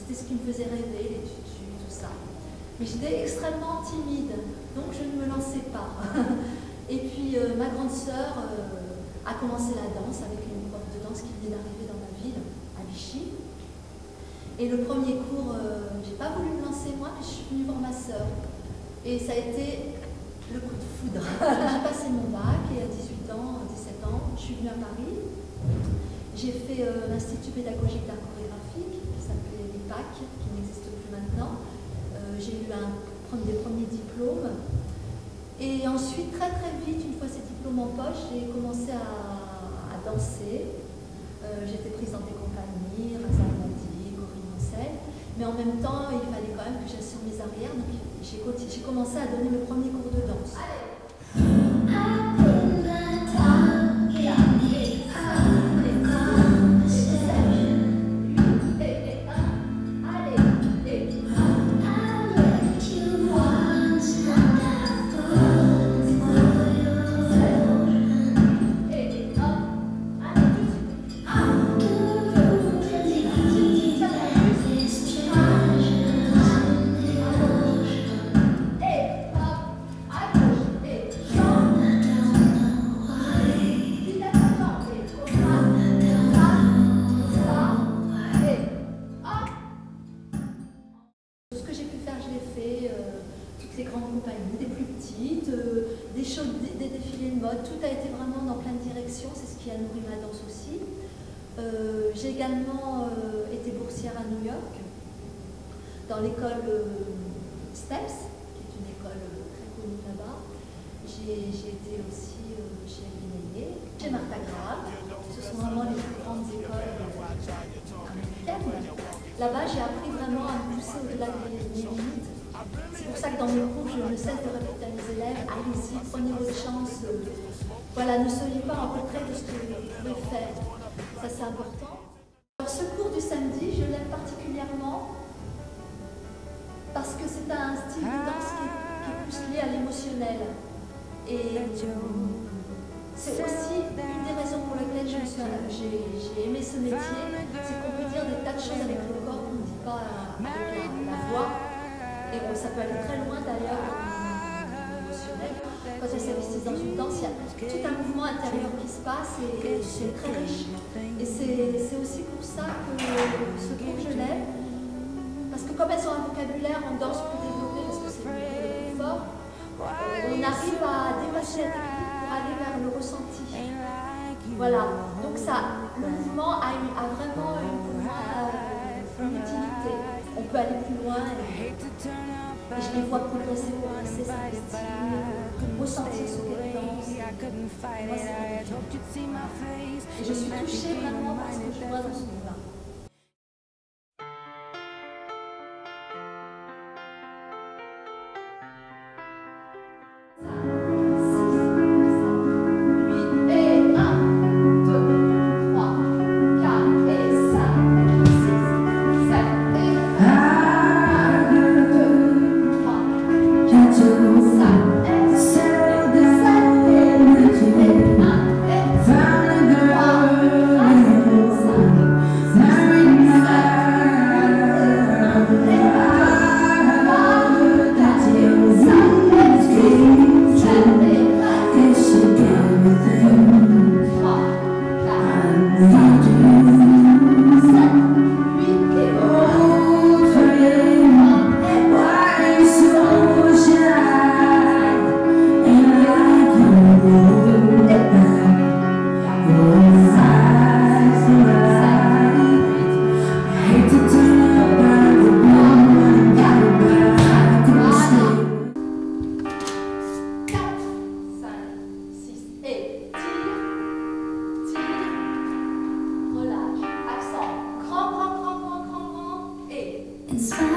C'était ce qui me faisait rêver, les tutus, tout ça. Mais j'étais extrêmement timide, donc je ne me lançais pas. Et puis ma grande sœur a commencé la danse avec une prof de danse qui venait d'arriver dans ma ville, à Vichy. Et le premier cours, j'ai pas voulu me lancer moi, mais je suis venue voir ma sœur. Et ça a été le coup de foudre. J'ai passé mon bac et à 18 ans, 17 ans, je suis venue à Paris. J'ai fait l'Institut pédagogique d'art chorégraphique, qui s'appelait l'IPAC, qui n'existe plus maintenant. J'ai eu des premiers diplômes. Et ensuite, très très vite, une fois ces diplômes en poche, j'ai commencé à danser. J'étais prise dans des compagnies, Razalmadi, Corinne Ancel. Mais en même temps, il fallait quand même que j'assure mes arrières. Donc j'ai commencé à donner le premier cours de danse. Des grandes compagnies, des plus petites, des shows, des défilés de mode, tout a été vraiment dans plein de directions, c'est ce qui a nourri ma danse aussi. J'ai également été boursière à New York, dans l'école STEPS, qui est une école très connue là-bas. J'ai été aussi chez Guinée, chez Martha Graham, ce sont vraiment les plus grandes écoles américaines. Là-bas, j'ai appris vraiment à me pousser au-delà des limites. C'est pour ça que dans mes cours, je ne cesse de répéter à mes élèves, allez-y, prenez votre chance. Voilà, ne soyez pas en retrait de ce que vous pouvez faire. Ça, c'est important. Alors, ce cours du samedi, je l'aime particulièrement parce que c'est un style de danse qui est plus lié à l'émotionnel. Et c'est aussi une des raisons pour lesquelles j'ai aimé ce métier, c'est qu'on peut dire des tas de choses avec le corps qu'on ne dit pas avec la voix. Et bon, ça peut aller très loin d'ailleurs dans l'émotionnel. Quand elles s'investissent dans une danse, il y a tout un mouvement intérieur qui se passe et c'est très riche. Et c'est aussi pour ça que ce cours je l'aime. Parce que comme elles ont un vocabulaire en danse plus développé, parce que c'est plus fort, on arrive à dépasser la technique pour aller vers le ressenti. Voilà. Donc le mouvement a vraiment une utilité. On peut aller plus loin et je les vois progresser, s'investir, ressentir ce qu'elles dansent. Moi, c'est et je suis touchée vraiment par ce que je vois dans ce mouvement. It's fine.